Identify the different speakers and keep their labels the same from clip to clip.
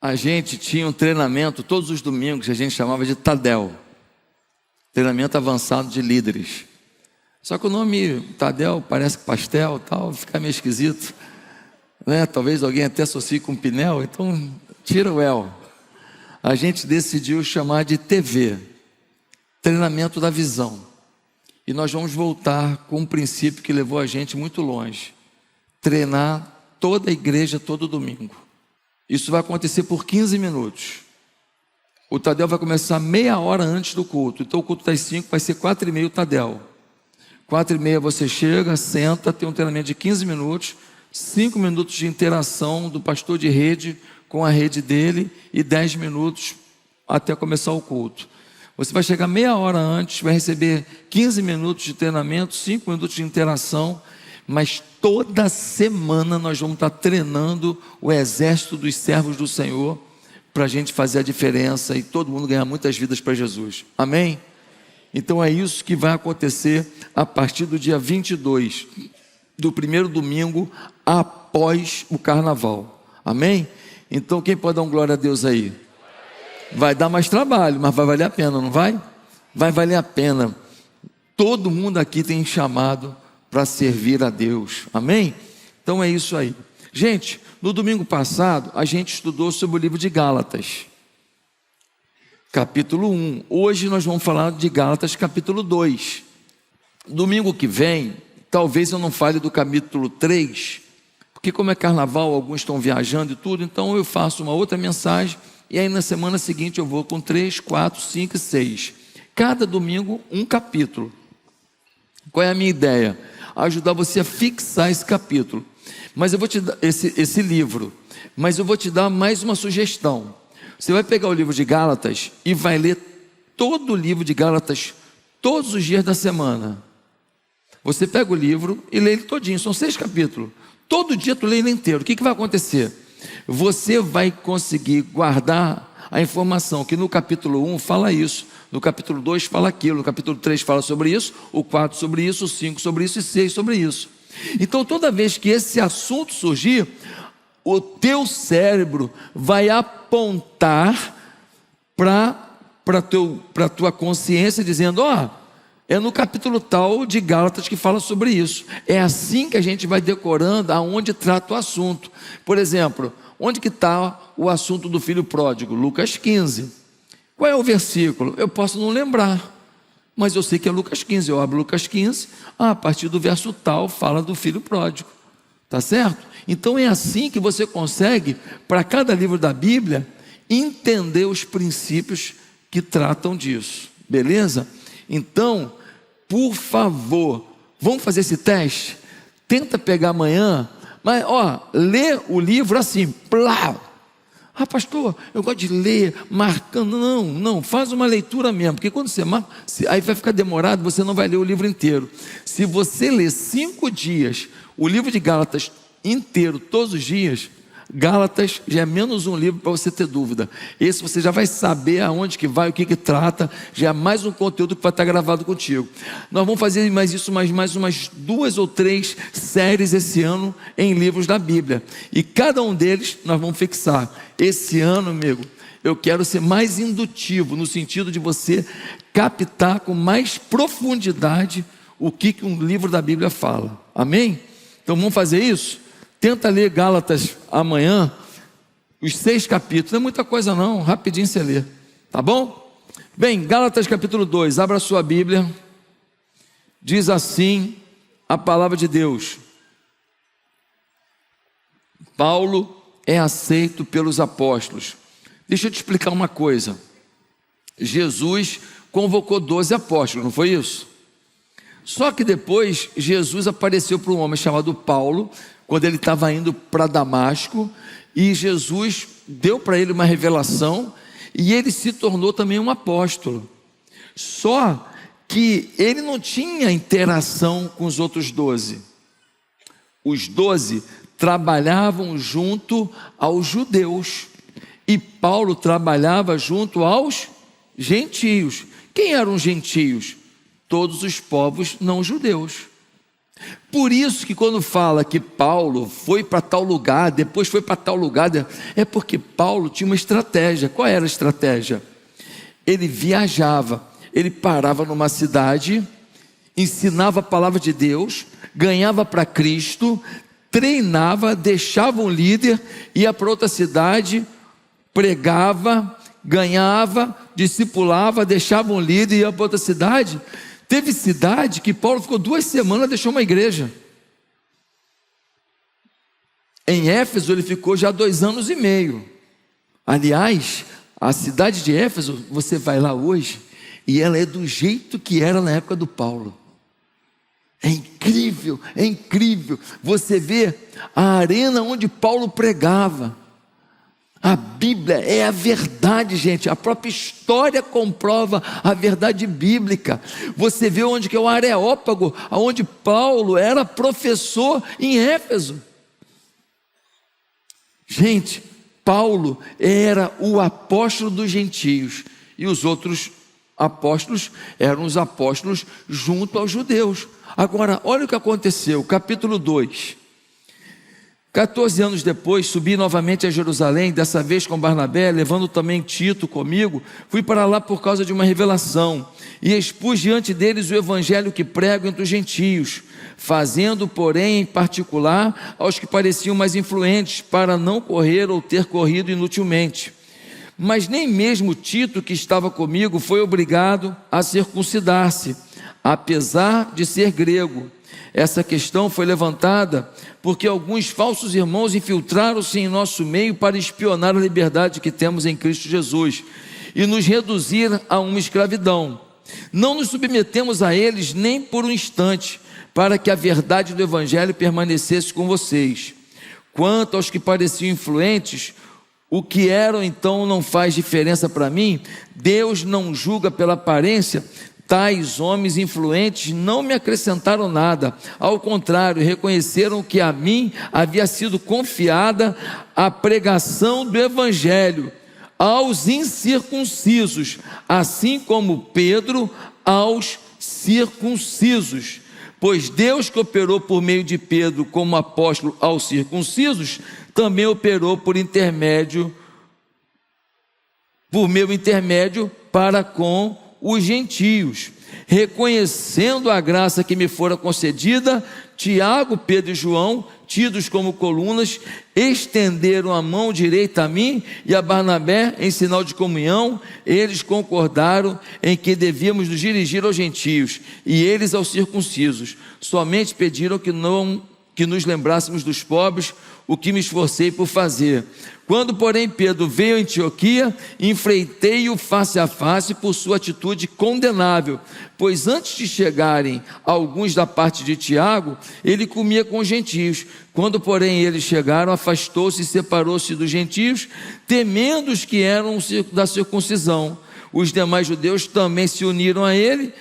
Speaker 1: A gente tinha um treinamento todos os domingos que a gente chamava de Tadel, treinamento avançado de líderes. Só que o nome Tadel parece pastel, tal, fica meio esquisito, né? Talvez alguém até associe com Pinel, então tira o El. A gente decidiu chamar de TV, treinamento da visão. E nós vamos voltar com um princípio que levou a gente muito longe: treinar toda a igreja todo domingo. Isso vai acontecer por 15 minutos. O Tadel vai começar meia hora antes do culto. Então o culto das 5 vai ser 4h30 o Tadel. 4h30 você chega, senta, tem um treinamento de 15 minutos, 5 minutos de interação do pastor de rede com a rede dele e 10 minutos até começar o culto. Você vai chegar meia hora antes, vai receber 15 minutos de treinamento, 5 minutos de interação, mas toda semana nós vamos estar treinando o exército dos servos do Senhor para a gente fazer a diferença e todo mundo ganhar muitas vidas para Jesus. Amém? Então é isso que vai acontecer a partir do dia 22, do primeiro domingo após o carnaval. Amém? Então quem pode dar um glória a Deus aí? Vai dar mais trabalho, mas vai valer a pena, não vai? Vai valer a pena. Todo mundo aqui tem chamado para servir a Deus. Amém? Então é isso aí. Gente, no domingo passado a gente estudou sobre o livro de Gálatas, capítulo 1. Hoje nós vamos falar de Gálatas, capítulo 2. Domingo que vem, talvez eu não fale do capítulo 3, porque como é carnaval, alguns estão viajando e tudo, então eu faço uma outra mensagem, e aí na semana seguinte eu vou com 3, 4, 5 e 6. Cada domingo um capítulo. Qual é a minha ideia? Ajudar você a fixar esse capítulo. Mas eu vou te dar esse livro, mas eu vou te dar mais uma sugestão. Você vai pegar o livro de Gálatas e vai ler todo o livro de Gálatas todos os dias da semana. Você pega o livro e lê ele todinho, são 6 capítulos. Todo dia tu lê ele inteiro. O que vai acontecer? Você vai conseguir guardar a informação que no capítulo 1 fala isso, no capítulo 2 fala aquilo, no capítulo 3 fala sobre isso, o 4 sobre isso, o 5 sobre isso e 6 sobre isso. Então toda vez que esse assunto surgir, o teu cérebro vai apontar para a tua consciência, dizendo: é no capítulo tal de Gálatas que fala sobre isso. É assim que a gente vai decorando aonde trata o assunto. Por exemplo, onde que está o assunto do filho pródigo? Lucas 15. Qual é o versículo? Eu posso não lembrar, mas eu sei que é Lucas 15. Eu abro Lucas 15, a partir do verso tal fala do filho pródigo. Tá certo? Então é assim que você consegue, para cada livro da Bíblia, entender os princípios que tratam disso. Beleza? Então, por favor, vamos fazer esse teste? Tenta pegar amanhã, mas lê o livro assim, plá. Pastor, eu gosto de ler, marcando. Não, faz uma leitura mesmo, porque quando você marca, aí vai ficar demorado, você não vai ler o livro inteiro. Se você ler 5 dias, o livro de Gálatas inteiro, todos os dias, Gálatas já é menos um livro para você ter dúvida. Esse você já vai saber aonde que vai, o que trata, já é mais um conteúdo que vai estar gravado contigo. Nós vamos fazer mais umas 2 ou 3 séries esse ano em livros da Bíblia. E cada um deles nós vamos fixar. Esse ano, amigo, eu quero ser mais indutivo, no sentido de você captar com mais profundidade o que um livro da Bíblia fala. Amém? Então vamos fazer isso? Tenta ler Gálatas amanhã, os 6 capítulos, não é muita coisa não, rapidinho você lê, tá bom? Bem, Gálatas capítulo 2, abra a sua Bíblia, diz assim a palavra de Deus: Paulo é aceito pelos apóstolos. Deixa eu te explicar uma coisa. Jesus convocou 12 apóstolos, não foi isso? Só que depois Jesus apareceu para um homem chamado Paulo, quando ele estava indo para Damasco, e Jesus deu para ele uma revelação, e ele se tornou também um apóstolo. Só que ele não tinha interação com os outros 12. Os 12 trabalhavam junto aos judeus, e Paulo trabalhava junto aos gentios. Quem eram os gentios? Todos os povos não judeus. Por isso que quando fala que Paulo foi para tal lugar, depois foi para tal lugar, é porque Paulo tinha uma estratégia. Qual era a estratégia? Ele viajava, ele parava numa cidade, ensinava a palavra de Deus, ganhava para Cristo, treinava, deixava um líder, ia para outra cidade, pregava, ganhava, discipulava, deixava um líder, ia para outra cidade. Teve cidade que Paulo ficou 2 semanas, deixou uma igreja. Em Éfeso ele ficou já 2 anos e meio. Aliás, a cidade de Éfeso, você vai lá hoje, e ela é do jeito que era na época do Paulo. É incrível, é incrível. Você vê a arena onde Paulo pregava. A Bíblia é a verdade, gente. A própria história comprova a verdade bíblica. Você vê onde que é o Areópago, onde Paulo era professor em Éfeso. Gente, Paulo era o apóstolo dos gentios, e os outros apóstolos eram os apóstolos junto aos judeus. Agora, olha o que aconteceu, capítulo 2. 14 anos depois, subi novamente a Jerusalém, dessa vez com Barnabé, levando também Tito comigo. Fui para lá por causa de uma revelação, e expus diante deles o evangelho que prego entre os gentios, fazendo, porém, em particular aos que pareciam mais influentes, para não correr ou ter corrido inutilmente. Mas nem mesmo Tito, que estava comigo, foi obrigado a circuncidar-se, apesar de ser grego. Essa questão foi levantada porque alguns falsos irmãos infiltraram-se em nosso meio para espionar a liberdade que temos em Cristo Jesus e nos reduzir a uma escravidão. Não nos submetemos a eles nem por um instante, para que a verdade do Evangelho permanecesse com vocês. Quanto aos que pareciam influentes, o que eram então não faz diferença para mim. Deus não julga pela aparência. Tais homens influentes não me acrescentaram nada, ao contrário, reconheceram que a mim havia sido confiada a pregação do Evangelho aos incircuncisos, assim como Pedro aos circuncisos. Pois Deus, que operou por meio de Pedro como apóstolo aos circuncisos, também operou por meu intermédio para com os gentios. Reconhecendo a graça que me fora concedida, Tiago, Pedro e João, tidos como colunas, estenderam a mão direita a mim e a Barnabé em sinal de comunhão. Eles concordaram em que devíamos nos dirigir aos gentios e eles aos circuncisos. Somente pediram que nos lembrássemos dos pobres, o que me esforcei por fazer. Quando, porém, Pedro veio a Antioquia, enfrentei-o face a face por sua atitude condenável, pois antes de chegarem alguns da parte de Tiago, ele comia com os gentios. Quando, porém, eles chegaram, afastou-se e separou-se dos gentios, temendo os que eram da circuncisão. Os demais judeus também se uniram a ele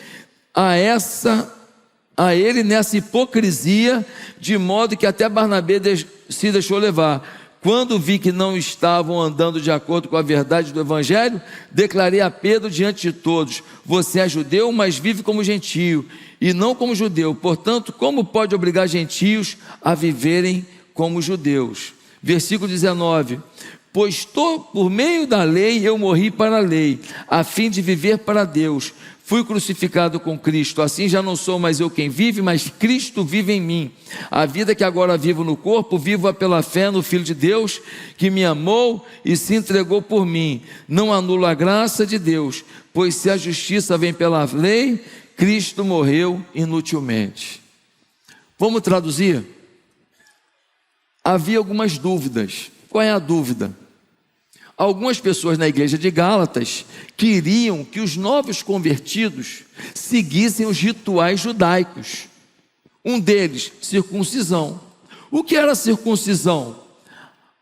Speaker 1: nessa hipocrisia, de modo que até Barnabé se deixou levar. Quando vi que não estavam andando de acordo com a verdade do Evangelho, declarei a Pedro diante de todos: você é judeu, mas vive como gentio, e não como judeu. Portanto, como pode obrigar gentios a viverem como judeus? Versículo 19: pois por meio da lei eu morri para a lei, a fim de viver para Deus. Fui crucificado com Cristo, assim já não sou mais eu quem vive, mas Cristo vive em mim. A vida que agora vivo no corpo, vivo-a pela fé no Filho de Deus, que me amou e se entregou por mim. Não anulo a graça de Deus, pois se a justiça vem pela lei, Cristo morreu inutilmente. Vamos traduzir? Havia algumas dúvidas. Qual é a dúvida? Algumas pessoas na igreja de Gálatas queriam que os novos convertidos seguissem os rituais judaicos. Um deles, circuncisão. O que era circuncisão?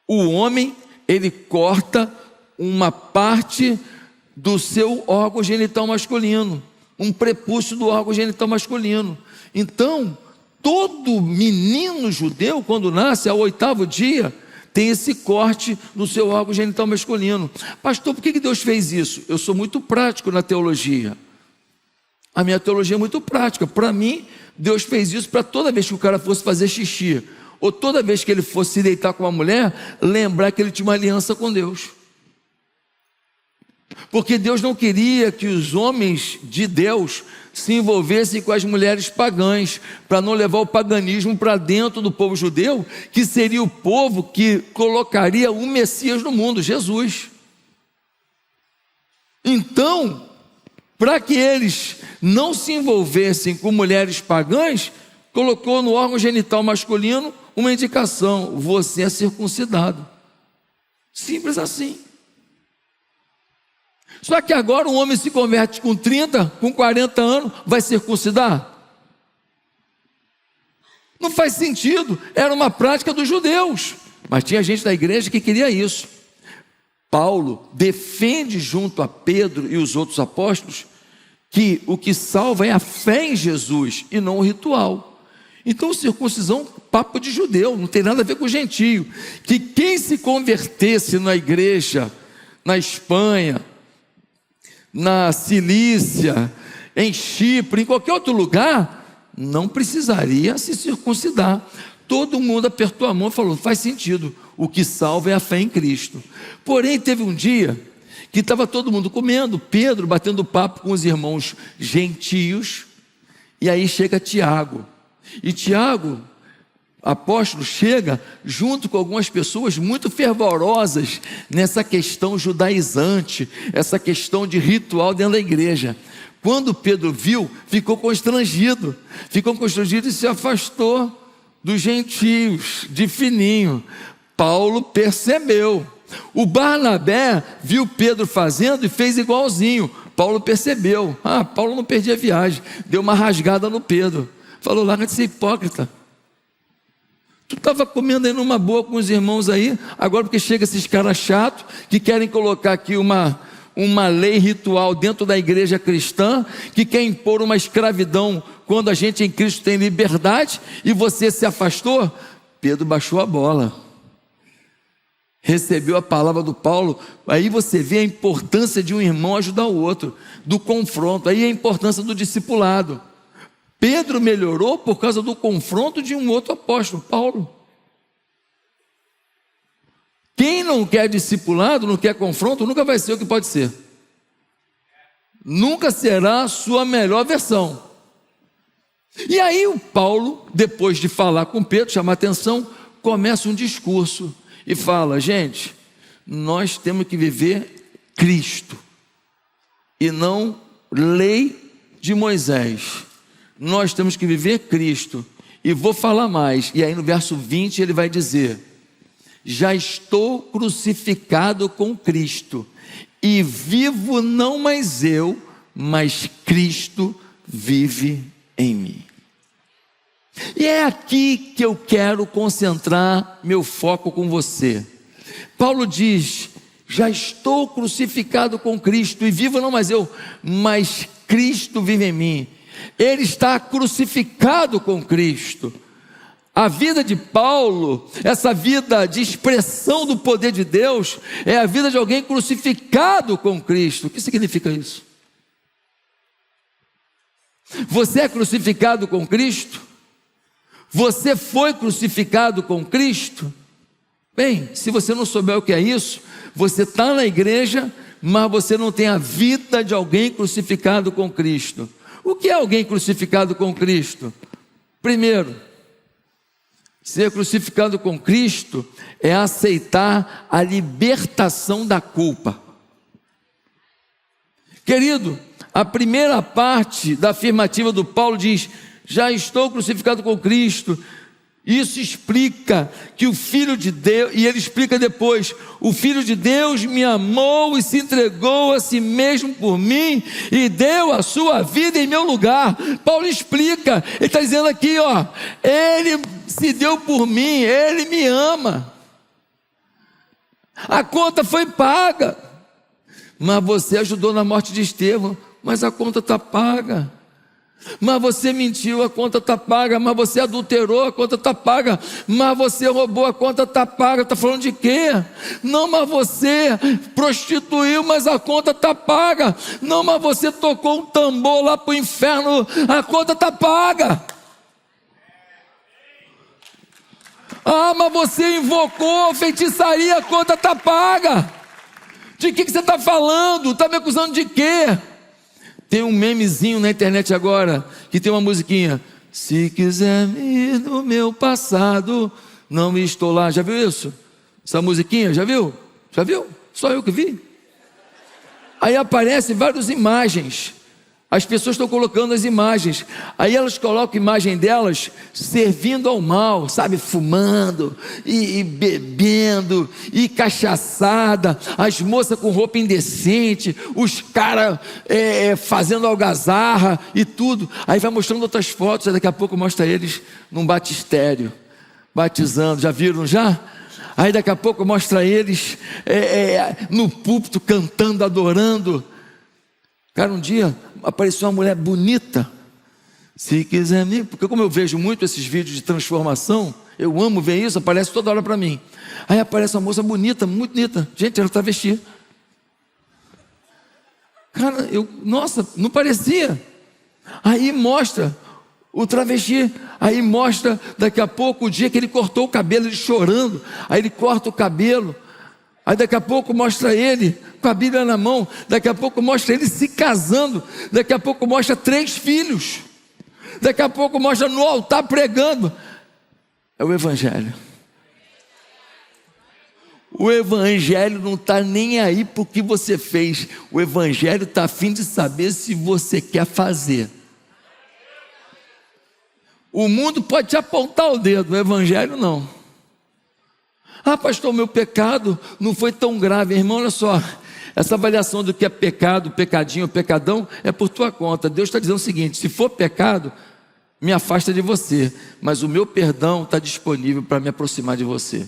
Speaker 1: O homem, ele corta uma parte do seu órgão genital masculino, um prepúcio do órgão genital masculino. Então, todo menino judeu, quando nasce, ao 8º dia, tem esse corte no seu órgão genital masculino. Pastor, por que Deus fez isso? Eu sou muito prático na teologia. A minha teologia é muito prática. Para mim, Deus fez isso para toda vez que o cara fosse fazer xixi, ou toda vez que ele fosse se deitar com uma mulher, lembrar que ele tinha uma aliança com Deus. Porque Deus não queria que os homens de Deus se envolvessem com as mulheres pagãs, para não levar o paganismo para dentro do povo judeu, que seria o povo que colocaria o Messias no mundo, Jesus. Então, para que eles não se envolvessem com mulheres pagãs, colocou no órgão genital masculino uma indicação: você é circuncidado. Simples assim. Só que agora um homem se converte com 30, com 40 anos, vai circuncidar? Não faz sentido, era uma prática dos judeus, mas tinha gente da igreja que queria isso. Paulo defende junto a Pedro e os outros apóstolos que o que salva é a fé em Jesus e não o ritual. Então circuncisão, papo de judeu, não tem nada a ver com gentio. Que quem se convertesse na igreja, na Espanha, na Cilícia, em Chipre, em qualquer outro lugar, não precisaria se circuncidar. Todo mundo apertou a mão e falou: faz sentido, o que salva é a fé em Cristo. Porém, teve um dia que estava todo mundo comendo, Pedro batendo papo com os irmãos gentios, e aí chega Tiago, e Tiago, apóstolo, chega junto com algumas pessoas muito fervorosas nessa questão judaizante, essa questão de ritual dentro da igreja. Quando Pedro viu, ficou constrangido e se afastou dos gentios, de fininho. Paulo percebeu. O Barnabé viu Pedro fazendo e fez igualzinho. Paulo percebeu. Paulo não perdia a viagem, deu uma rasgada no Pedro, falou: larga de ser hipócrita. Tu estava comendo aí numa boa com os irmãos aí, agora porque chega esses caras chatos, que querem colocar aqui uma lei ritual dentro da igreja cristã, que quer impor uma escravidão, quando a gente em Cristo tem liberdade, e você se afastou. Pedro baixou a bola, recebeu a palavra do Paulo. Aí você vê a importância de um irmão ajudar o outro, do confronto, aí a importância do discipulado. Pedro melhorou por causa do confronto de um outro apóstolo, Paulo. Quem não quer discipulado, não quer confronto, nunca vai ser o que pode ser. Nunca será a sua melhor versão. E aí o Paulo, depois de falar com Pedro, chamar atenção, começa um discurso e fala: gente, nós temos que viver Cristo e não lei de Moisés. Nós temos que viver Cristo. E vou falar mais. E aí no verso 20 ele vai dizer: já estou crucificado com Cristo, e vivo não mais eu, mas Cristo vive em mim. E é aqui que eu quero concentrar meu foco com você. Paulo diz: já estou crucificado com Cristo, e vivo não mais eu, mas Cristo vive em mim. Ele está crucificado com Cristo. A vida de Paulo, essa vida de expressão do poder de Deus, é a vida de alguém crucificado com Cristo. O que significa isso? Você é crucificado com Cristo? Você foi crucificado com Cristo? Bem, se você não souber o que é isso, você está na igreja, mas você não tem a vida de alguém crucificado com Cristo. O que é alguém crucificado com Cristo? Primeiro, ser crucificado com Cristo é aceitar a libertação da culpa. Querido, a primeira parte da afirmativa do Paulo diz: já estou crucificado com Cristo. Isso explica que o Filho de Deus, e ele explica depois: o Filho de Deus me amou e se entregou a si mesmo por mim, e deu a sua vida em meu lugar. Paulo explica, ele está dizendo aqui, ele se deu por mim, ele me ama, a conta foi paga. Mas você ajudou na morte de Estevão, mas a conta está paga. Mas você mentiu, a conta está paga. Mas você adulterou, a conta está paga. Mas você roubou, a conta está paga. Está falando de quê? Não, mas você prostituiu, mas a conta está paga. Não, mas você tocou um tambor lá para o inferno, a conta está paga. Ah, mas você invocou feitiçaria, a conta está paga. De que você está falando? Está me acusando de quê? Tem um memezinho na internet agora, que tem uma musiquinha. Se quiser me ir no meu passado, não estou lá. Já viu isso? Essa musiquinha, já viu? Já viu? Só eu que vi. Aí aparecem várias imagens. As pessoas estão colocando as imagens. Aí elas colocam a imagem delas servindo ao mal, sabe? Fumando, e bebendo, e cachaçada. As moças com roupa indecente, os caras fazendo algazarra e tudo. Aí vai mostrando outras fotos, daqui a pouco mostra eles num batistério, batizando. Já viram já? Aí daqui a pouco mostra eles no púlpito cantando, adorando. Cara, um dia apareceu uma mulher bonita. Se quiser me... Porque como eu vejo muito esses vídeos de transformação, eu amo ver isso, aparece toda hora para mim. Aí aparece uma moça bonita, muito bonita. Gente, ela travesti. Cara, nossa, não parecia. Aí mostra o travesti. Aí mostra daqui a pouco o dia que ele cortou o cabelo, ele chorando. Aí ele corta o cabelo. Aí daqui a pouco mostra ele com a Bíblia na mão. Daqui a pouco mostra ele se casando. Daqui a pouco mostra 3 filhos. Daqui a pouco mostra no altar pregando. É o Evangelho. O Evangelho não está nem aí para o que você fez. O Evangelho está a fim de saber se você quer fazer. O mundo pode te apontar o dedo, o Evangelho não. Ah, pastor, meu pecado não foi tão grave. Irmão, olha só, essa avaliação do que é pecado, pecadinho, pecadão, é por tua conta. Deus está dizendo o seguinte: se for pecado, me afasta de você, mas o meu perdão está disponível para me aproximar de você.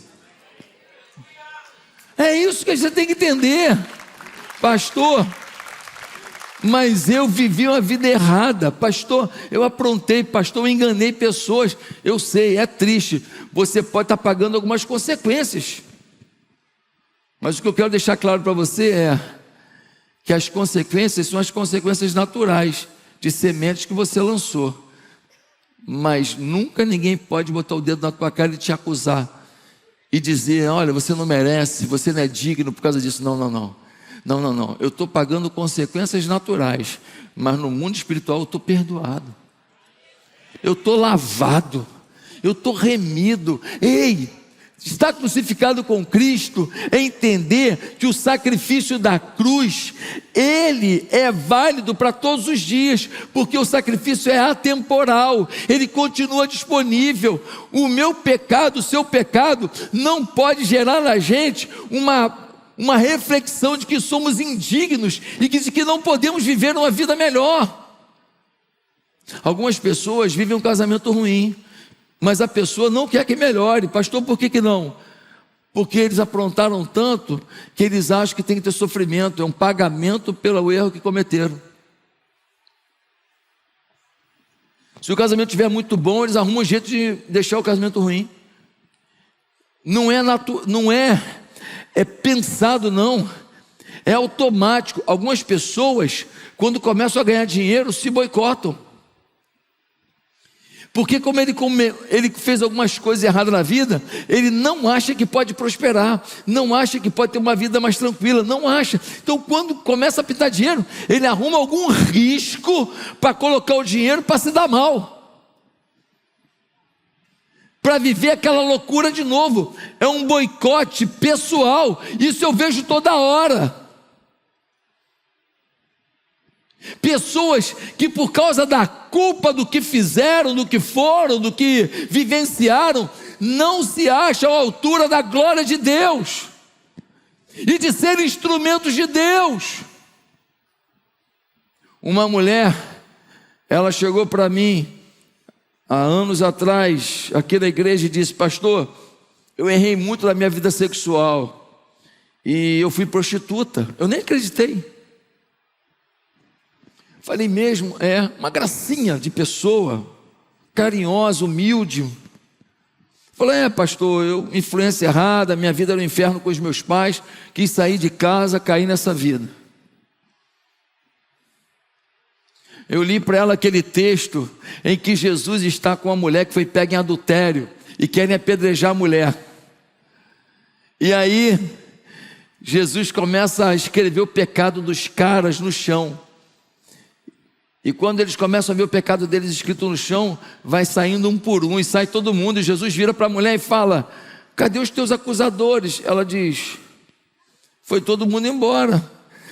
Speaker 1: É isso que a gente tem que entender. Pastor, mas eu vivi uma vida errada. Pastor, eu aprontei. Pastor, eu enganei pessoas. Eu sei, é triste. Você pode estar pagando algumas consequências. Mas o que eu quero deixar claro para você é que as consequências são as consequências naturais de sementes que você lançou. Mas nunca ninguém pode botar o dedo na tua cara e te acusar e dizer: olha, você não merece, você não é digno por causa disso. Não, não, não. Não, não, não. Eu estou pagando consequências naturais, mas no mundo espiritual eu estou perdoado. Eu estou lavado. Eu estou remido. Ei, estar crucificado com Cristo é entender que o sacrifício da cruz, ele é válido para todos os dias, porque o sacrifício é atemporal, ele continua disponível. O meu pecado, o seu pecado, não pode gerar na gente uma reflexão de que somos indignos e de que não podemos viver uma vida melhor. Algumas pessoas vivem um casamento ruim, mas a pessoa não quer que melhore. Pastor, por que não? Porque eles aprontaram tanto que eles acham que tem que ter sofrimento, é um pagamento pelo erro que cometeram. Se o casamento estiver muito bom, eles arrumam um jeito de deixar o casamento ruim. Não é pensado, não, é automático. Algumas pessoas, quando começam a ganhar dinheiro, se boicotam, porque como ele fez algumas coisas erradas na vida, ele não acha que pode prosperar, não acha que pode ter uma vida mais tranquila, não acha. Então quando começa a pintar dinheiro, ele arruma algum risco para colocar o dinheiro para se dar mal, para viver aquela loucura de novo. É um boicote pessoal. Isso eu vejo toda hora. Pessoas que por causa da culpa do que fizeram, do que foram, do que vivenciaram, não se acham à altura da glória de Deus e de ser instrumentos de Deus. Uma mulher, ela chegou para mim há anos atrás, aqui na igreja, e disse: pastor, eu errei muito na minha vida sexual e eu fui prostituta. Eu nem acreditei. Falei: mesmo? É uma gracinha de pessoa, carinhosa, humilde. Falei: pastor, eu influência errada, minha vida era um inferno com os meus pais, quis sair de casa, caí nessa vida. Eu li para ela aquele texto em que Jesus está com uma mulher que foi pega em adultério, e querem apedrejar a mulher. E aí, Jesus começa a escrever o pecado dos caras no chão. E quando eles começam a ver o pecado deles escrito no chão, vai saindo um por um, e sai todo mundo. E Jesus vira para a mulher e fala: cadê os teus acusadores? Ela diz: foi todo mundo embora.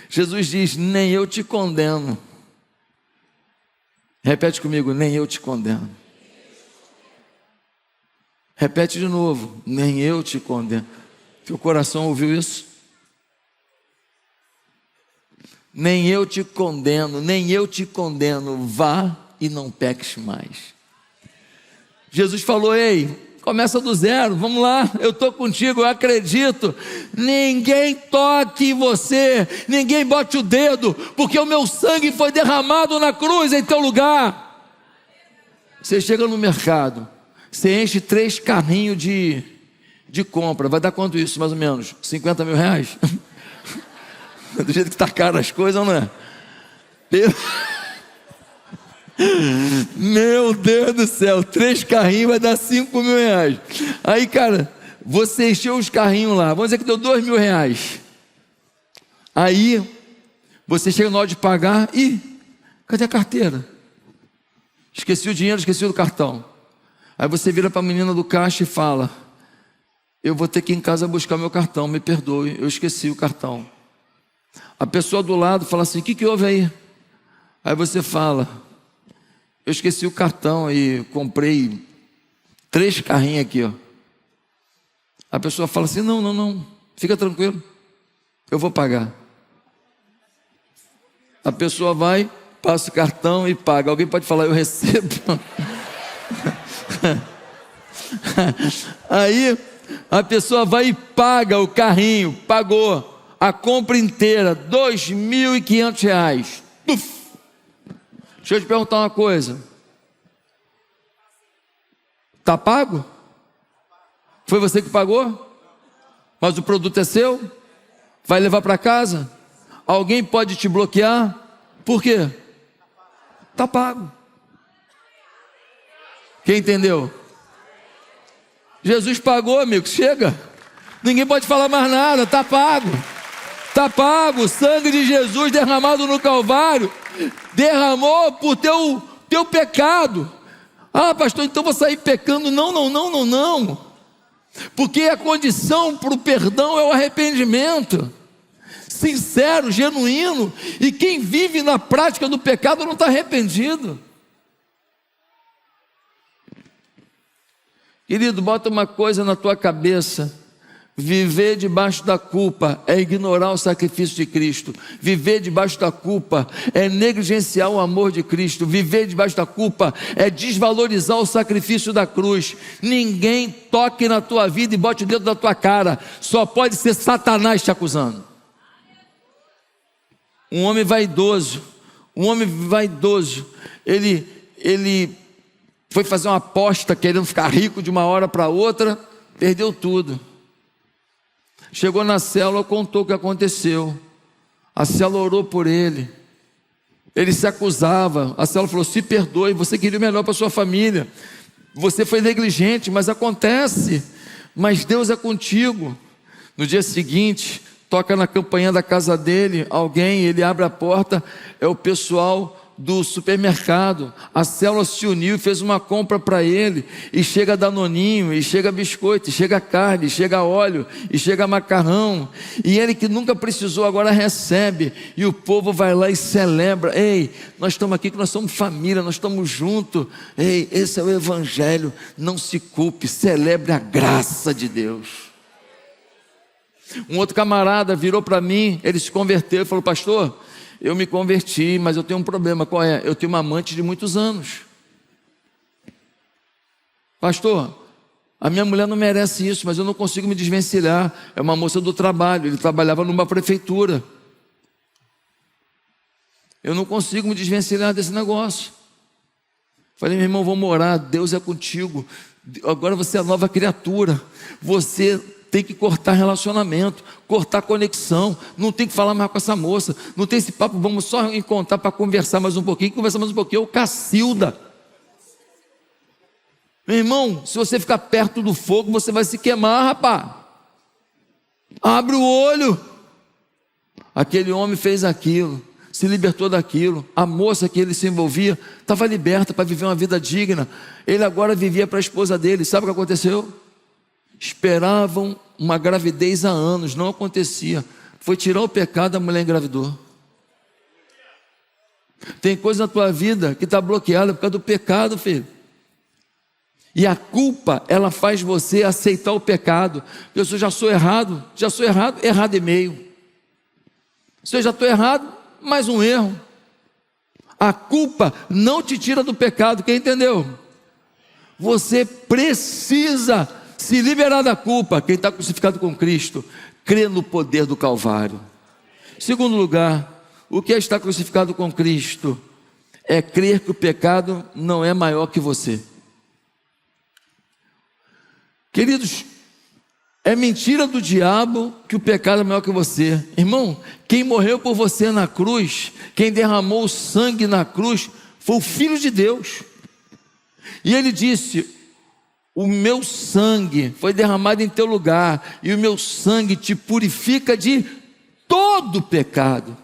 Speaker 1: Jesus diz: nem eu te condeno. Repete comigo: nem eu te condeno. Repete de novo: nem eu te condeno. Teu coração ouviu isso? Nem eu te condeno, nem eu te condeno, vá e não peques mais. Jesus falou: ei, começa do zero, vamos lá, eu estou contigo, eu acredito. Ninguém toque em você, ninguém bote o dedo, porque o meu sangue foi derramado na cruz em teu lugar. Você chega no mercado, você enche 3 carrinhos de compra, vai dar quanto isso mais ou menos? 50 mil reais? Do jeito que está caro as coisas, não é? Meu Deus do céu, 3 carrinhos vai dar 5 mil reais. Aí, cara, você encheu os carrinhos lá, vamos dizer que deu 2 mil reais. Aí, você chega na hora de pagar, e cadê a carteira? Esqueci o dinheiro, esqueci o cartão. Aí você vira para a menina do caixa e fala: eu vou ter que ir em casa buscar meu cartão, me perdoe, eu esqueci o cartão. A pessoa do lado fala assim: o que houve aí? Aí você fala: eu esqueci o cartão e comprei 3 carrinhos aqui, ó. A pessoa fala assim: não, fica tranquilo, eu vou pagar. A pessoa vai, passa o cartão e paga. Alguém pode falar: eu recebo? Aí a pessoa vai e paga o carrinho, pagou a compra inteira, R$ 2.500. Deixa eu te perguntar uma coisa: está pago? Foi você que pagou? Mas o produto é seu? Vai levar para casa? Alguém pode te bloquear? Por quê? Está pago. Quem entendeu? Jesus pagou, amigo, chega. Ninguém pode falar mais nada, está pago. Está pago, o sangue de Jesus derramado no Calvário, derramou por teu pecado. Ah, pastor, então vou sair pecando. Não. Porque a condição para o perdão é o arrependimento sincero, genuíno. E quem vive na prática do pecado não está arrependido. Querido, bota uma coisa na tua cabeça: viver debaixo da culpa é ignorar o sacrifício de Cristo. Viver debaixo da culpa é negligenciar o amor de Cristo. Viver debaixo da culpa é desvalorizar o sacrifício da cruz. Ninguém toque na tua vida e bote o dedo na tua cara. Só pode ser Satanás te acusando. Um homem vaidoso, ele foi fazer uma aposta querendo ficar rico de uma hora para outra, perdeu tudo. Chegou na célula, contou o que aconteceu. A célula orou por ele. Ele se acusava. A célula falou: se perdoe, você queria o melhor para sua família. Você foi negligente, mas acontece. Mas Deus é contigo. No dia seguinte, toca na campainha da casa dele alguém, ele abre a porta, é o pessoal do supermercado. A célula se uniu e fez uma compra para ele, e chega danoninho, e chega biscoito, e chega carne, e chega óleo, e chega macarrão, e ele que nunca precisou agora recebe, e o povo vai lá e celebra. Ei, nós estamos aqui que nós somos família, nós estamos juntos. Ei, esse é o evangelho. Não se culpe, celebre a graça de Deus. Um outro camarada virou para mim, ele se converteu e falou: pastor, eu me converti, mas eu tenho um problema. Qual é? Eu tenho uma amante de muitos anos. Pastor, a minha mulher não merece isso, mas eu não consigo me desvencilhar. É uma moça do trabalho, ele trabalhava numa prefeitura. Eu não consigo me desvencilhar desse negócio. Falei: meu irmão, vamos orar, Deus é contigo. Agora você é a nova criatura. Você tem que cortar relacionamento, cortar conexão. Não tem que falar mais com essa moça. Não tem esse papo, vamos só encontrar para conversar mais um pouquinho. Conversar mais um pouquinho, é o Cacilda. Meu irmão, se você ficar perto do fogo, você vai se queimar, rapaz. Abre o olho. Aquele homem fez aquilo, se libertou daquilo. A moça que ele se envolvia estava liberta para viver uma vida digna. Ele agora vivia para a esposa dele. Sabe o que aconteceu? Esperavam uma gravidez há anos, não acontecia. Foi tirar o pecado, a mulher engravidou. Tem coisa na tua vida que está bloqueada por causa do pecado, filho. E a culpa, ela faz você aceitar o pecado. Eu já sou errado, errado e meio. Se eu já estou errado, mais um erro. A culpa não te tira do pecado, quem entendeu? Você precisa se liberar da culpa. Quem está crucificado com Cristo, crê no poder do Calvário. Segundo lugar, o que é estar crucificado com Cristo? É crer que o pecado não é maior que você. Queridos, é mentira do diabo que o pecado é maior que você. Irmão, quem morreu por você na cruz, quem derramou o sangue na cruz, foi o Filho de Deus. E ele disse: o meu sangue foi derramado em teu lugar, e o meu sangue te purifica de todo pecado.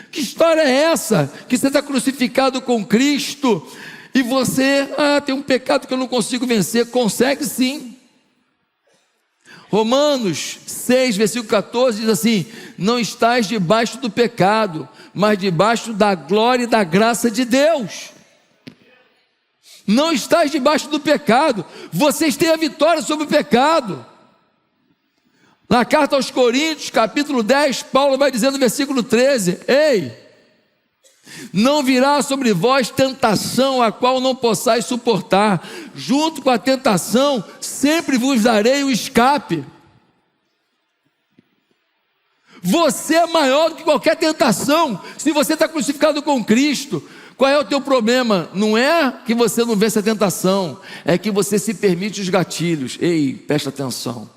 Speaker 1: Que história é essa? Que você está crucificado com Cristo, e você, tem um pecado que eu não consigo vencer. Consegue sim. Romanos 6, versículo 14 diz assim: não estás debaixo do pecado, mas debaixo da glória e da graça de Deus. Não estás debaixo do pecado, vocês têm a vitória sobre o pecado. Na carta aos Coríntios, capítulo 10, Paulo vai dizendo no versículo 13: ei, não virá sobre vós tentação a qual não possais suportar, junto com a tentação sempre vos darei o escape. Você é maior do que qualquer tentação, se você está crucificado com Cristo. Qual é o teu problema? Não é que você não vence a tentação, é que você se permite os gatilhos. Ei, presta atenção.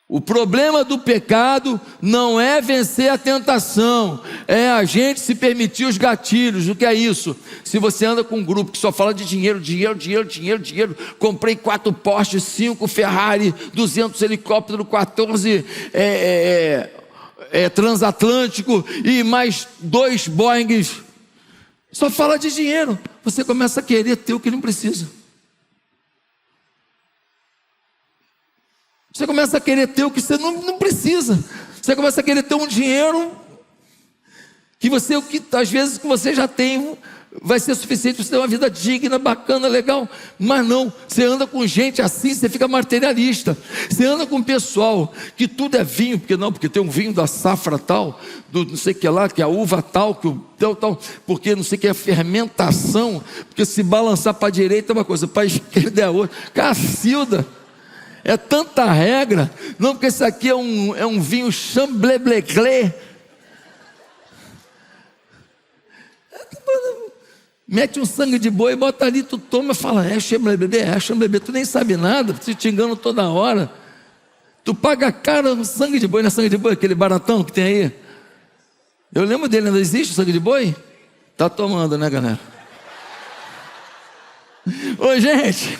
Speaker 1: O problema do pecado não é vencer a tentação, é a gente se permitir os gatilhos. O que é isso? Se você anda com um grupo que só fala de dinheiro, comprei 4 Porsche, 5 Ferrari, 200 helicópteros, 14 transatlântico e mais 2 Boeings, só fala de dinheiro, você começa a querer ter o que não precisa. Você começa a querer ter o que você não precisa. Você começa a querer ter um dinheiro que você, às vezes que você já tem, vai ser suficiente para você ter uma vida digna, bacana, legal. Mas não, você anda com gente assim, você fica materialista. Você anda com pessoal que tudo é vinho, porque tem um vinho da safra tal, do não sei o que lá, que é a uva tal, que o tal, porque não sei o que é fermentação, porque se balançar para a direita é uma coisa, para a esquerda é outra. Cacilda. É tanta regra. Não, porque esse aqui é um vinho chambleblé. Mete um sangue de boi, bota ali, tu toma e fala: é chambleblé, tu nem sabe nada, tu te engana toda hora. Tu paga caro no sangue de boi, não é sangue de boi, aquele baratão que tem aí. Eu lembro dele, ainda existe o sangue de boi? Tá tomando, né, galera? Ô, gente,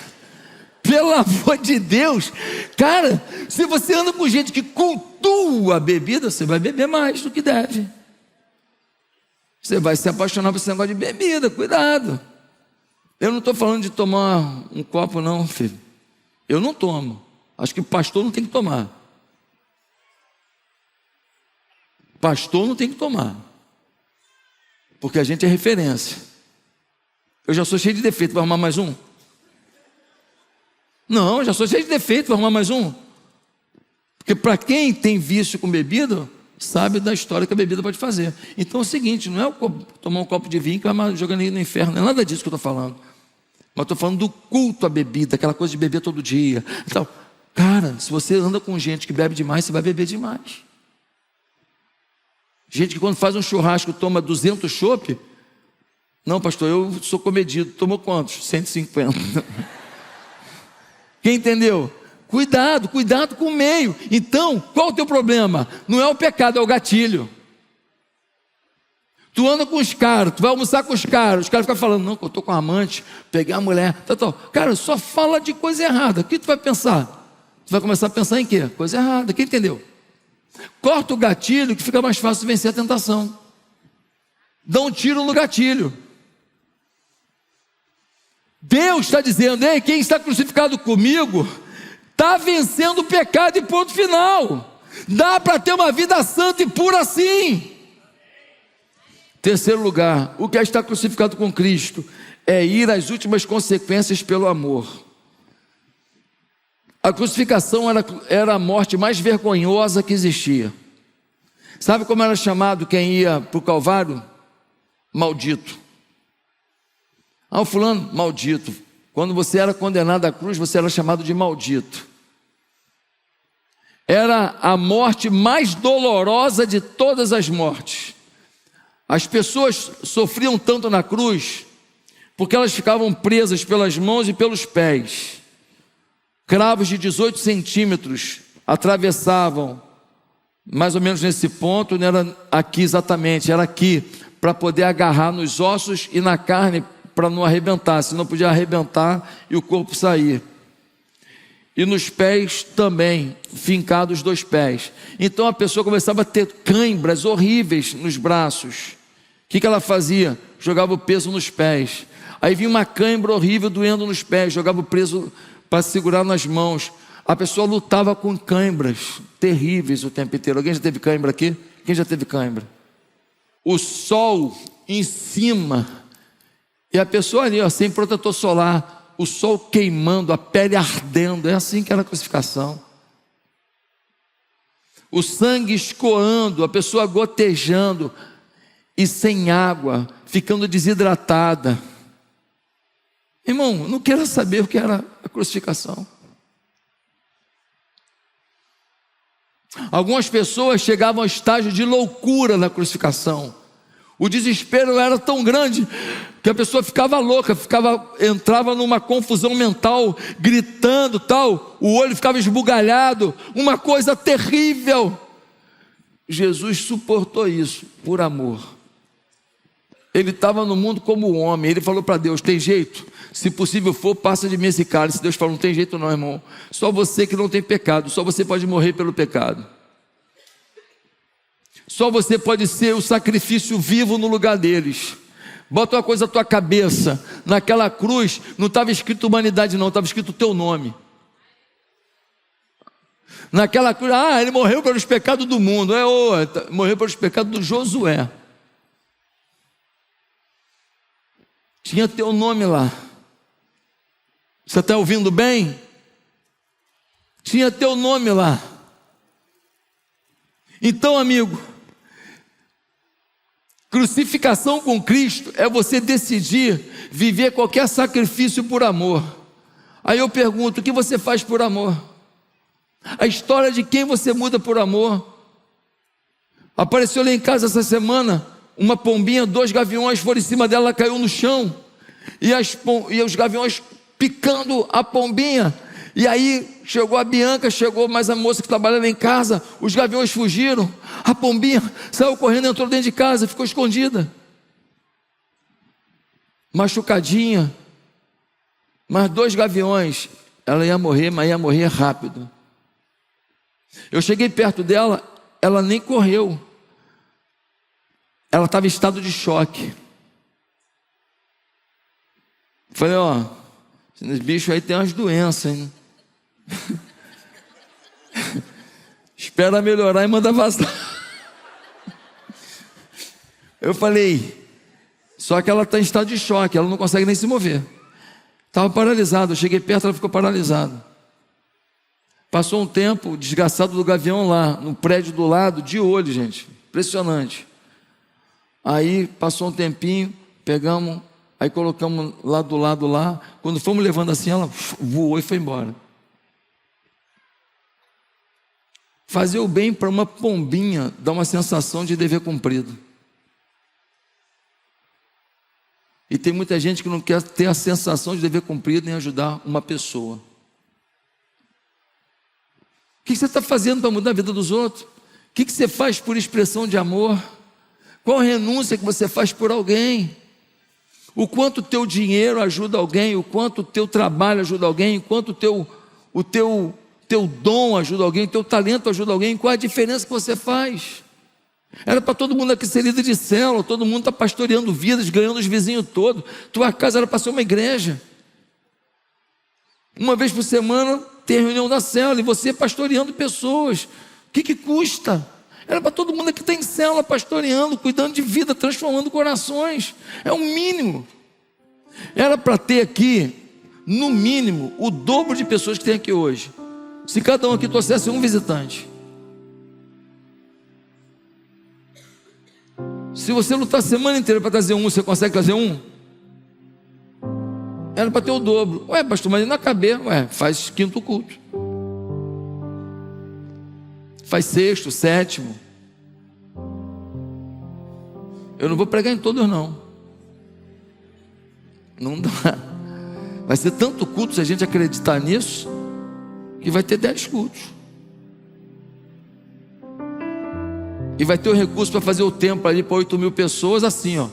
Speaker 1: pelo amor de Deus, cara, se você anda com gente que cultua a bebida, você vai beber mais do que deve. Você vai se apaixonar por esse negócio de bebida, cuidado. Eu não estou falando de tomar um copo não, filho. Eu não tomo. Acho que pastor não tem que tomar. Pastor não tem que tomar. Porque a gente é referência. Eu já sou cheio de defeito, vai arrumar mais um? Não, eu já sou cheio de defeito, vai arrumar mais um? Porque para quem tem vício com bebida, sabe da história que a bebida pode fazer. Então é o seguinte, não é tomar um copo de vinho que vai jogar no inferno, não é nada disso que eu estou falando. Mas estou falando do culto à bebida, aquela coisa de beber todo dia. Então, cara, se você anda com gente que bebe demais, você vai beber demais. Gente que quando faz um churrasco toma 200 chopp. Não, pastor, eu sou comedido. Tomou quantos? 150. Quem entendeu? Cuidado com o meio. Então, qual o teu problema? Não é o pecado, é o gatilho. Tu anda com os caras, tu vai almoçar com os caras ficam falando, não, que eu estou com um amante, peguei a mulher, tal. Cara, só fala de coisa errada. O que tu vai pensar? Tu vai começar a pensar em quê? Coisa errada, quem entendeu? Corta o gatilho que fica mais fácil vencer a tentação. Dá um tiro no gatilho. Deus está dizendo, ei, quem está crucificado comigo, está vencendo o pecado e ponto final. Dá para ter uma vida santa e pura assim. Terceiro lugar, o que é estar crucificado com Cristo? É ir às últimas consequências pelo amor. A crucificação era a morte mais vergonhosa que existia. Sabe como era chamado quem ia para o Calvário? Maldito. O fulano, maldito. Quando você era condenado à cruz, você era chamado de maldito. Era a morte mais dolorosa de todas as mortes. As pessoas sofriam tanto na cruz, porque elas ficavam presas pelas mãos e pelos pés. Cravos de 18 centímetros atravessavam, mais ou menos nesse ponto, não era aqui exatamente, era aqui, para poder agarrar nos ossos e na carne, para não arrebentar, senão podia arrebentar e o corpo sair. E nos pés também, fincados os 2 pés. Então a pessoa começava a ter câimbras horríveis nos braços. O que ela fazia? Jogava o peso nos pés. Aí vinha uma cãibra horrível doendo nos pés, jogava o peso para segurar nas mãos. A pessoa lutava com cãibras terríveis o tempo inteiro. Alguém já teve cãibra aqui? Quem já teve cãibra? O sol em cima, e a pessoa ali, sem protetor solar, o sol queimando, a pele ardendo. É assim que era a crucificação. O sangue escoando, a pessoa gotejando e sem água, ficando desidratada. Irmão, não queira saber o que era a crucificação. Algumas pessoas chegavam ao estágio de loucura na crucificação. O desespero era tão grande que a pessoa ficava louca, entrava numa confusão mental, gritando, tal, o olho ficava esbugalhado, uma coisa terrível. Jesus suportou isso por amor. Ele estava no mundo como homem. Ele falou para Deus, tem jeito? Se possível for, passa de mim esse cálice. Deus falou, não tem jeito não, irmão. Só você que não tem pecado, só você pode morrer pelo pecado. Só você pode ser o sacrifício vivo no lugar deles. Bota uma coisa na tua cabeça. Naquela cruz não estava escrito humanidade não, estava escrito o teu nome. Naquela cruz, ele morreu pelos pecados do mundo. Morreu pelos pecados do Josué. Tinha teu nome lá. Você está ouvindo bem? Tinha teu nome lá. Então, amigo, crucificação com Cristo é você decidir viver qualquer sacrifício por amor. Aí eu pergunto, o que você faz por amor? A história de quem você muda por amor? Apareceu lá em casa essa semana uma pombinha, 2 gaviões foram em cima dela, ela caiu no chão, e os gaviões picando a pombinha. E aí chegou a Bianca, chegou mais a moça que trabalhava em casa, os gaviões fugiram, a pombinha saiu correndo, entrou dentro de casa, ficou escondida, machucadinha, mas 2 gaviões, ela ia morrer, mas ia morrer rápido. Eu cheguei perto dela, ela nem correu, ela estava em estado de choque. Falei, esses bichos aí tem umas doenças, hein? Espera melhorar e manda vazar. Eu falei, só que ela está em estado de choque, ela não consegue nem se mover. Estava paralisada, eu cheguei perto, ela ficou paralisada. Passou um tempo, o desgraçado do gavião lá, no prédio do lado, de olho, gente, impressionante. Aí passou um tempinho, pegamos, aí colocamos lá do lado lá, quando fomos levando assim, ela voou e foi embora. Fazer o bem para uma pombinha dá uma sensação de dever cumprido. E tem muita gente que não quer ter a sensação de dever cumprido nem ajudar uma pessoa. O que você está fazendo para mudar a vida dos outros? O que você faz por expressão de amor? Qual renúncia que você faz por alguém? O quanto o teu dinheiro ajuda alguém, o quanto o teu trabalho ajuda alguém, o quanto o teu dom ajuda alguém, o teu talento ajuda alguém, qual a diferença que você faz? Era para todo mundo aqui ser líder de célula, todo mundo está pastoreando vidas, ganhando os vizinhos todos. Tua casa era para ser uma igreja. Uma vez por semana tem reunião da célula e você pastoreando pessoas. O que custa? Era para todo mundo aqui estar em célula, pastoreando, cuidando de vida, transformando corações. É o mínimo. Era para ter aqui, no mínimo, o dobro de pessoas que tem aqui hoje. Se cada um aqui trouxesse um visitante. Se você lutar a semana inteira para trazer um, você consegue trazer um? Era para ter o dobro. Ué, pastor, mas não caber. Ué, faz quinto culto. Faz sexto, sétimo. Eu não vou pregar em todos, não. Não dá. Vai ser tanto culto, se a gente acreditar nisso, que vai ter 10 cultos. E vai ter o recurso para fazer o templo ali para 8.000 pessoas, assim, ó.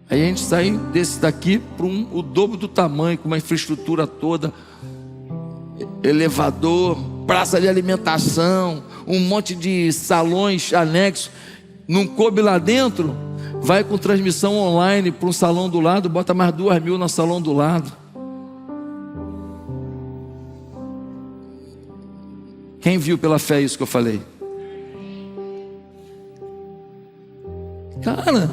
Speaker 1: Aí a gente sai desse daqui para o dobro do tamanho, com uma infraestrutura toda, elevador, praça de alimentação, um monte de salões anexos. Não coube lá dentro, vai com transmissão online para um salão do lado, bota mais 2.000 no salão do lado. Quem viu pela fé isso que eu falei? Cara,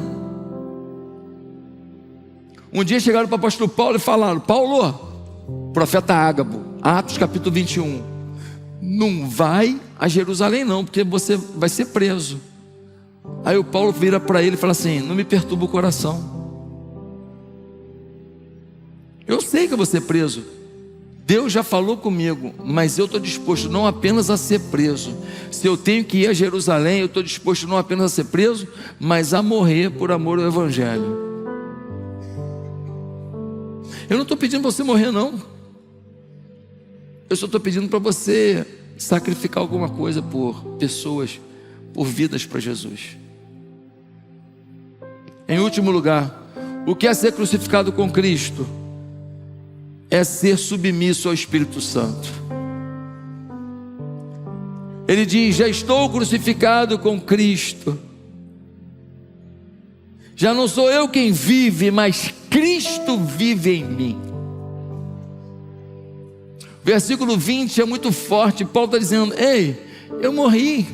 Speaker 1: um dia chegaram para o apóstolo Paulo e falaram: Paulo, profeta Ágabo, Atos capítulo 21, não vai a Jerusalém não, porque você vai ser preso. Aí o Paulo vira para ele e fala assim: não me perturba o coração, eu sei que eu vou ser preso, Deus já falou comigo, mas eu estou disposto não apenas a ser preso. Se eu tenho que ir a Jerusalém, eu estou disposto não apenas a ser preso, mas a morrer por amor ao Evangelho. Eu não estou pedindo para você morrer, não. Eu só estou pedindo para você sacrificar alguma coisa por pessoas, por vidas para Jesus. Em último lugar, o que é ser crucificado com Cristo? É ser submisso ao Espírito Santo. Ele diz: já estou crucificado com Cristo. Já não sou eu quem vive, mas Cristo vive em mim. Versículo 20 é muito forte. Paulo está dizendo: ei, eu morri.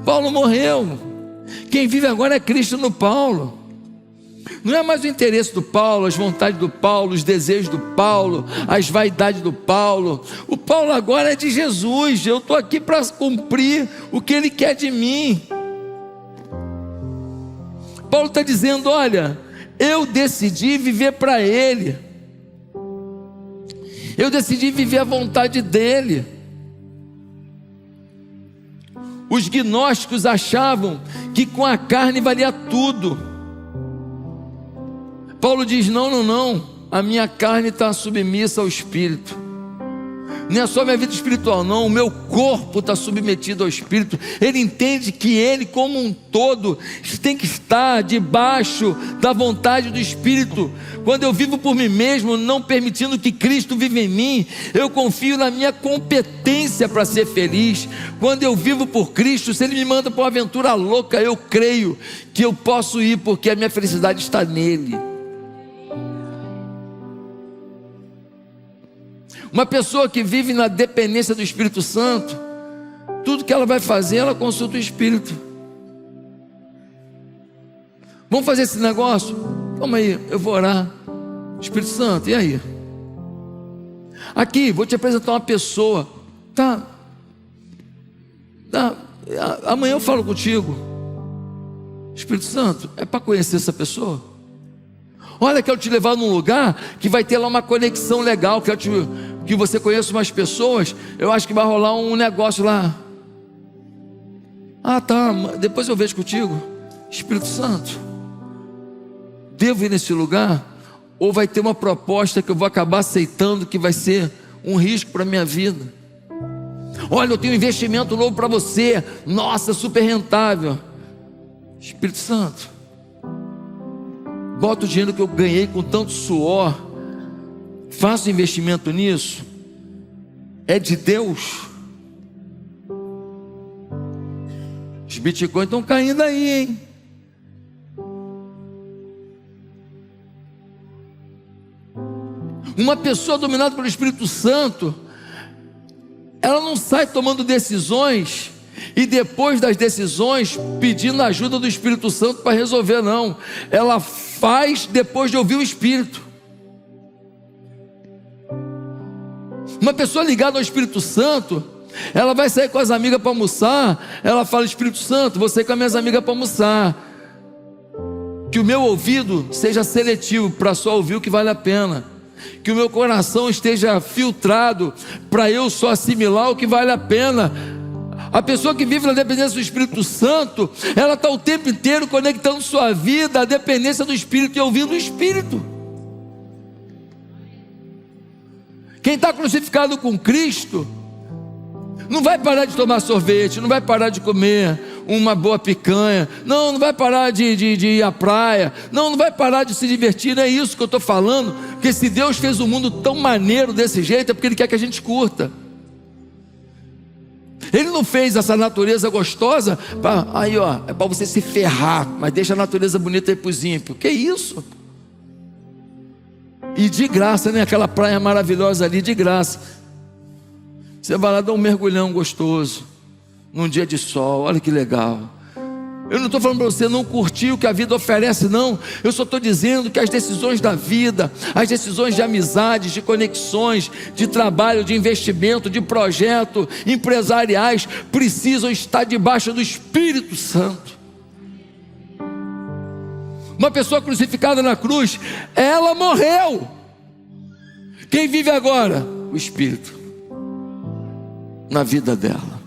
Speaker 1: Paulo morreu. Quem vive agora é Cristo no Paulo. Não é mais o interesse do Paulo, as vontades do Paulo, os desejos do Paulo, as vaidades do Paulo. O Paulo agora é de Jesus. Eu estou aqui para cumprir o que Ele quer de mim. Paulo está dizendo: olha, eu decidi viver para Ele. Eu decidi viver a vontade dEle. Os gnósticos achavam que com a carne valia tudo. Paulo diz: não, a minha carne está submissa ao Espírito. Não é só minha vida espiritual, não, o meu corpo está submetido ao Espírito. Ele entende que ele, como um todo, tem que estar debaixo da vontade do Espírito. Quando eu vivo por mim mesmo, não permitindo que Cristo viva em mim, eu confio na minha competência para ser feliz. Quando eu vivo por Cristo, se Ele me manda para uma aventura louca, eu creio que eu posso ir, porque a minha felicidade está nele. Uma pessoa que vive na dependência do Espírito Santo, tudo que ela vai fazer, ela consulta o Espírito. Vamos fazer esse negócio? Calma aí, eu vou orar. Espírito Santo, e aí? Aqui, vou te apresentar uma pessoa. Tá. Amanhã eu falo contigo. Espírito Santo, é para conhecer essa pessoa? Olha, quero te levar num lugar que vai ter lá uma conexão legal, que você conheça umas pessoas, eu acho que vai rolar um negócio lá. Ah, tá, depois eu vejo contigo. Espírito Santo, devo ir nesse lugar? Ou vai ter uma proposta que eu vou acabar aceitando, que vai ser um risco para a minha vida? Olha, eu tenho um investimento novo para você, nossa, super rentável. Espírito Santo, bota o dinheiro que eu ganhei com tanto suor, faço investimento nisso, é de Deus. Os bitcoins estão caindo aí, hein? Uma pessoa dominada pelo Espírito Santo, ela não sai tomando decisões e depois das decisões pedindo a ajuda do Espírito Santo para resolver, não. Ela faz depois de ouvir o Espírito. Uma pessoa ligada ao Espírito Santo, ela vai sair com as amigas para almoçar, ela fala: Espírito Santo, vou sair com as minhas amigas para almoçar, que o meu ouvido seja seletivo para só ouvir o que vale a pena, que o meu coração esteja filtrado para eu só assimilar o que vale a pena. A pessoa que vive na dependência do Espírito Santo, ela está o tempo inteiro conectando sua vida à dependência do Espírito e ouvindo o Espírito. Quem está crucificado com Cristo não vai parar de tomar sorvete, não vai parar de comer uma boa picanha, não vai parar de ir à praia, não vai parar de se divertir. Não é isso que eu estou falando, porque se Deus fez o mundo tão maneiro desse jeito, é porque Ele quer que a gente curta. Ele não fez essa natureza gostosa aí, ó, é para você se ferrar, mas deixa a natureza bonita aí para os ímpios. Que isso? E de graça, né? Aquela praia maravilhosa ali, de graça. Você vai lá dar um mergulhão gostoso num dia de sol, olha que legal. Eu não estou falando para você não curtir o que a vida oferece, não. Eu só estou dizendo que as decisões da vida, as decisões de amizades, de conexões, de trabalho, de investimento, de projeto, empresariais, precisam estar debaixo do Espírito Santo. Uma pessoa crucificada na cruz, ela morreu. Quem vive agora? O Espírito na vida dela.